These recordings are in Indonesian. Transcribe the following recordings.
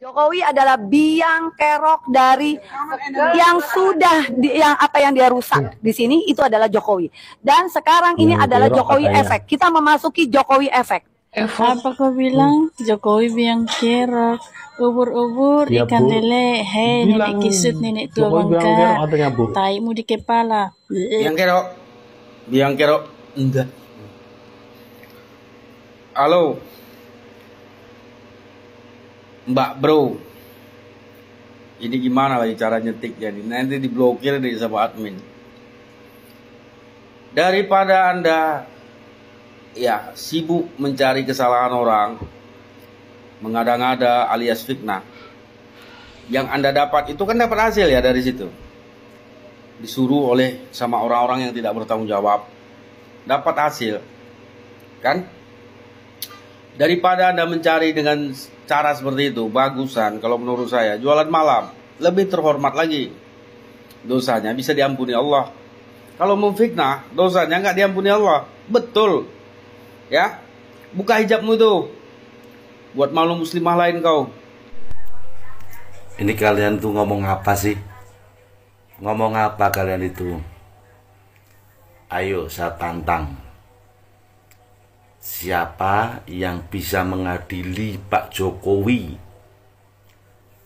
Jokowi adalah biang kerok dari yang sudah yang dia rusak di sini itu adalah Jokowi. Dan sekarang ini adalah Jokowi efek. Kita memasuki Jokowi efek. Apa kau bilang Jokowi biang kerok, ubur-ubur, Ya, ikan Bu. lele, hei Bilang nenek kisut, nenek tua Jokowi biang kerok bangka, katanya, Bu. taimu di kepala. Biang kerok, enggak. Halo, Mbak Bro, ini gimana lagi cara nyetiknya nih? Nanti diblokir nih sama admin. Daripada Anda ya sibuk mencari kesalahan orang, mengada-ngada alias fitnah, yang Anda dapat itu kan dapat hasil ya dari situ. Disuruh oleh sama orang-orang yang tidak bertanggung jawab, dapat hasil, kan? Daripada Anda mencari dengan cara seperti itu, bagusan kalau menurut saya jualan malam, lebih terhormat lagi. Dosanya bisa diampuni Allah. Kalau memfitnah, dosanya nggak diampuni Allah. Betul. Ya, buka hijabmu itu. Buat malu muslimah lain kau. Ini kalian tuh ngomong apa sih? Ngomong apa kalian itu? Ayo saya tantang. Siapa yang bisa mengadili Pak Jokowi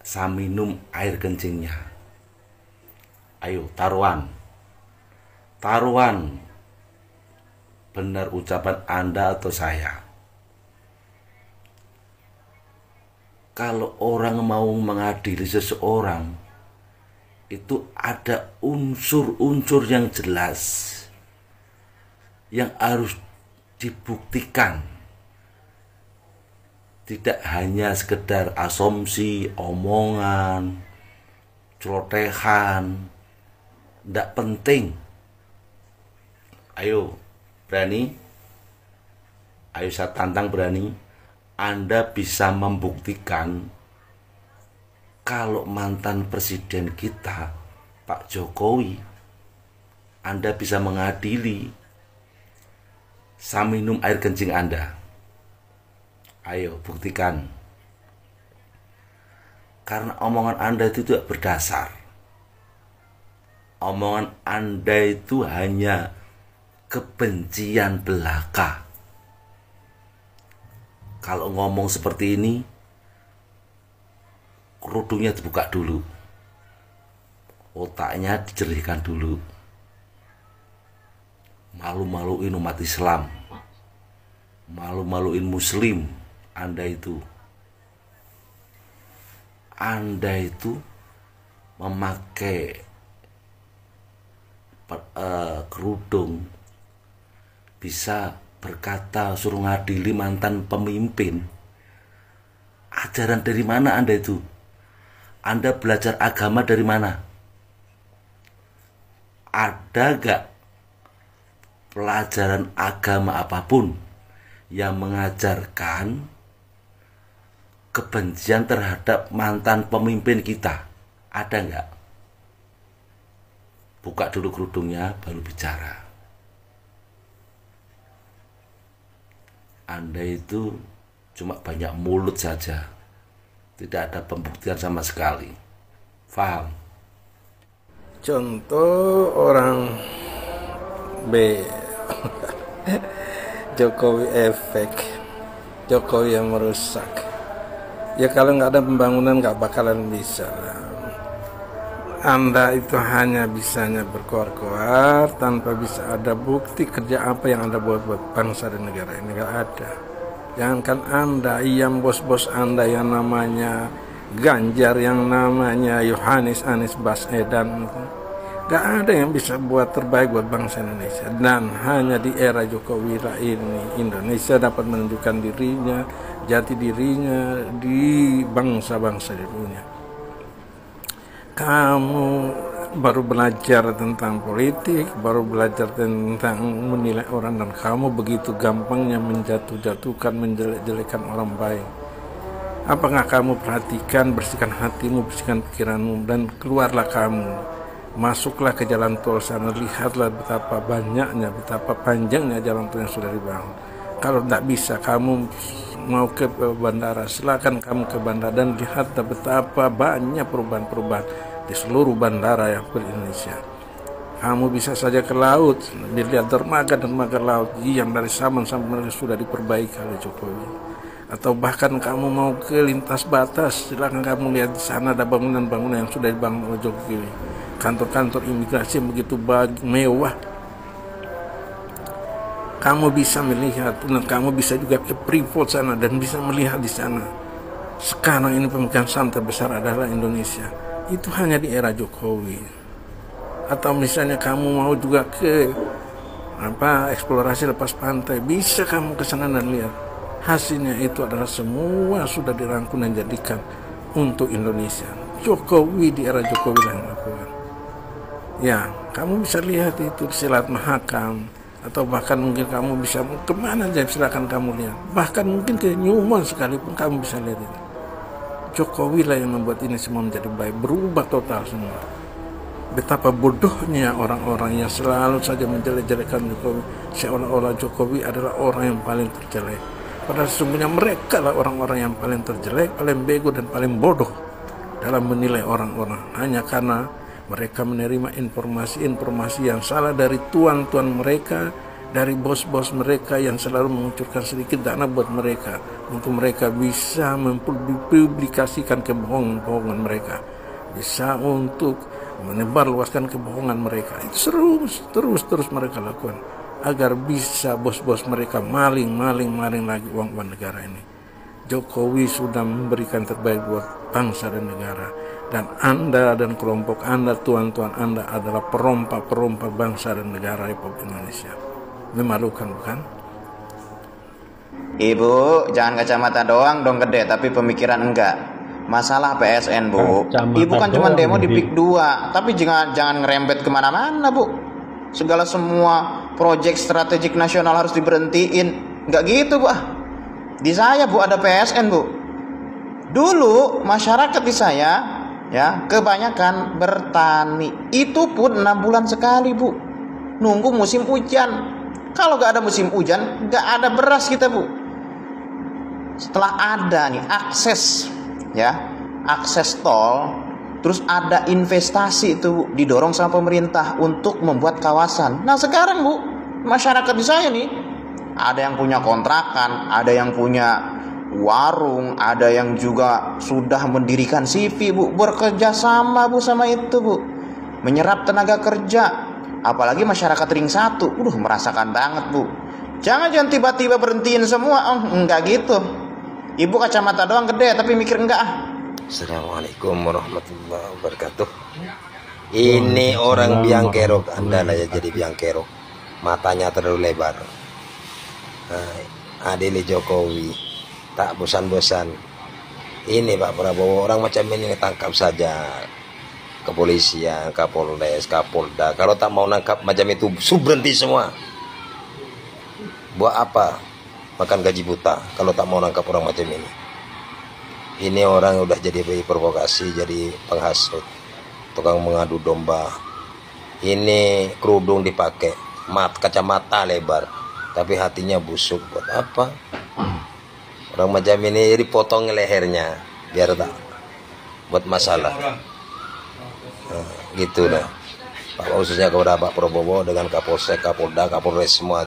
saya minum air kencingnya? Ayo taruhan. Taruhan. Benar ucapan Anda atau saya? Kalau orang mau mengadili seseorang, itu ada unsur-unsur yang jelas yang harus dibuktikan. Tidak hanya sekedar asumsi, omongan, celotehan. Tidak penting. Ayo, berani? Ayo saya tantang, berani? Anda bisa membuktikan kalau mantan presiden kita, Pak Jokowi, Anda bisa mengadili saya minum air kencing Anda. Ayo buktikan. Karena omongan Anda itu tidak berdasar. Omongan Anda itu hanya kebencian belaka. Kalau ngomong seperti ini, kerudungnya dibuka dulu, otaknya dijerihkan dulu. Malu-maluin umat Islam, malu-maluin Muslim. Anda itu memakai kerudung, bisa berkata suruh ngadili mantan pemimpin. Ajaran dari mana Anda itu? Anda belajar agama dari mana? Ada gak pelajaran agama apapun yang mengajarkan kebencian terhadap mantan pemimpin kita? Ada nggak? Buka dulu kerudungnya baru bicara. Anda itu cuma banyak mulut saja, tidak ada pembuktian sama sekali. Faham? Contoh orang B. Jokowi efek, Jokowi yang merusak. Ya kalau nggak ada pembangunan nggak bakalan bisa lah. Anda itu hanya bisanya berkoar-koar tanpa bisa ada bukti kerja apa yang Anda buat bangsa dan negara ini. Nggak ada. Jangankan Anda, yang bos-bos Anda yang namanya Ganjar, yang namanya Yohanes Anies Baswedan, gak ada yang bisa buat terbaik buat bangsa Indonesia. Dan hanya di era Jokowi lah ini Indonesia dapat menunjukkan dirinya, jati dirinya di bangsa-bangsa di dunia. Kamu baru belajar tentang politik, baru belajar tentang menilai orang, dan kamu begitu gampangnya menjatuh-jatuhkan, menjelek-jelekan orang baik. Apakah kamu perhatikan, bersihkan hatimu, bersihkan pikiranmu, dan keluarlah kamu. Masuklah ke jalan tol sana, lihatlah betapa banyaknya, betapa panjangnya jalan tol yang sudah dibangun. Kalau tidak bisa kamu mau ke bandara, silakan kamu ke bandara dan lihat betapa banyak perubahan-perubahan di seluruh bandara yang di Indonesia. Kamu bisa saja ke laut, dilihat dermaga laut yang dari Sabang sampai Merauke sudah diperbaiki oleh Jokowi. Atau bahkan kamu mau ke lintas batas, silakan kamu lihat di sana ada bangunan-bangunan yang sudah dibangun oleh Jokowi. Kantor-kantor imigrasi yang begitu mewah. Kamu bisa melihat, dan kamu bisa juga ke Freeport sana dan bisa melihat di sana. Sekarang ini pemegang saham terbesar adalah Indonesia. Itu hanya di era Jokowi. Atau misalnya kamu mau juga ke eksplorasi lepas pantai, bisa kamu ke sana dan lihat. Hasilnya itu adalah semua sudah dirangkum dan jadikan untuk Indonesia. Jokowi di era Jokowi yang melakukan. Ya, kamu bisa lihat itu di Silat Mahakam. Atau bahkan mungkin kamu bisa kemana aja silakan kamu lihat. Bahkan mungkin ke Newmont sekalipun kamu bisa lihat itu. Jokowi lah yang membuat ini semua menjadi baik, berubah total semua. Betapa bodohnya orang-orang yang selalu saja menjelek-jelekan Jokowi, seolah-olah Jokowi adalah orang yang paling terjelek. Padahal sesungguhnya mereka lah orang-orang yang paling terjelek, paling bego dan paling bodoh dalam menilai orang-orang. Hanya karena mereka menerima informasi-informasi yang salah dari tuan-tuan mereka, dari bos-bos mereka yang selalu mengucurkan sedikit dana buat mereka, untuk mereka bisa mempublikasikan kebohongan-kebohongan mereka, bisa untuk menebarluaskan kebohongan mereka. Itu terus mereka lakukan agar bisa bos-bos mereka maling lagi uang negara ini. Jokowi sudah memberikan terbaik buat bangsa dan negara. Dan Anda dan kelompok Anda, tuan-tuan Anda adalah perompak bangsa dan negara Republik Indonesia. Memalukan, bukan? Ibu, jangan kacamata doang dong gede, tapi pemikiran enggak. Masalah PSN, Bu. Ibu kan cuma demo di PIK 2, tapi jangan ngerembet kemana-mana, Bu. Segala semua proyek strategik nasional harus diberhentiin. Enggak gitu, Bu. Di saya, Bu, ada PSN, Bu. Dulu masyarakat di saya ya kebanyakan bertani, itu pun 6 bulan sekali, Bu, nunggu musim hujan. Kalau gak ada musim hujan gak ada beras kita, Bu. Setelah ada nih akses tol, terus ada investasi itu, Bu, didorong sama pemerintah untuk membuat kawasan. Nah sekarang, Bu, masyarakat di saya nih ada yang punya kontrakan, ada yang punya warung, ada yang juga sudah mendirikan CV, Bu, bekerja sama, Bu, sama itu, Bu, menyerap tenaga kerja. Apalagi masyarakat ring 1, merasakan banget, Bu. Jangan tiba-tiba berhentiin semua. Enggak gitu. Ibu kacamata doang gede, tapi mikir enggak. Assalamualaikum warahmatullahi wabarakatuh. Ini orang biang kerok, Anda lah ya jadi biang kerok, matanya terlalu lebar. Adili Jokowi tak bosan-bosan. Ini Pak Prabowo, orang macam ini ditangkap saja kepolisian, Kapolres, Kapolda. Kalau tak mau nangkap macam itu, berhenti semua. Buat apa makan gaji buta kalau tak mau nangkap orang macam ini? Ini orang udah jadi provokasi, jadi penghasut, tukang mengadu domba. Ini kerudung dipakai, kacamata lebar, tapi hatinya busuk. Buat apa? Orang macam ini dipotong lehernya biar tak buat masalah. Gitu dah. Khususnya kepada Pak Prabowo dengan Kapolsek, Kapolda, Kapolres semua.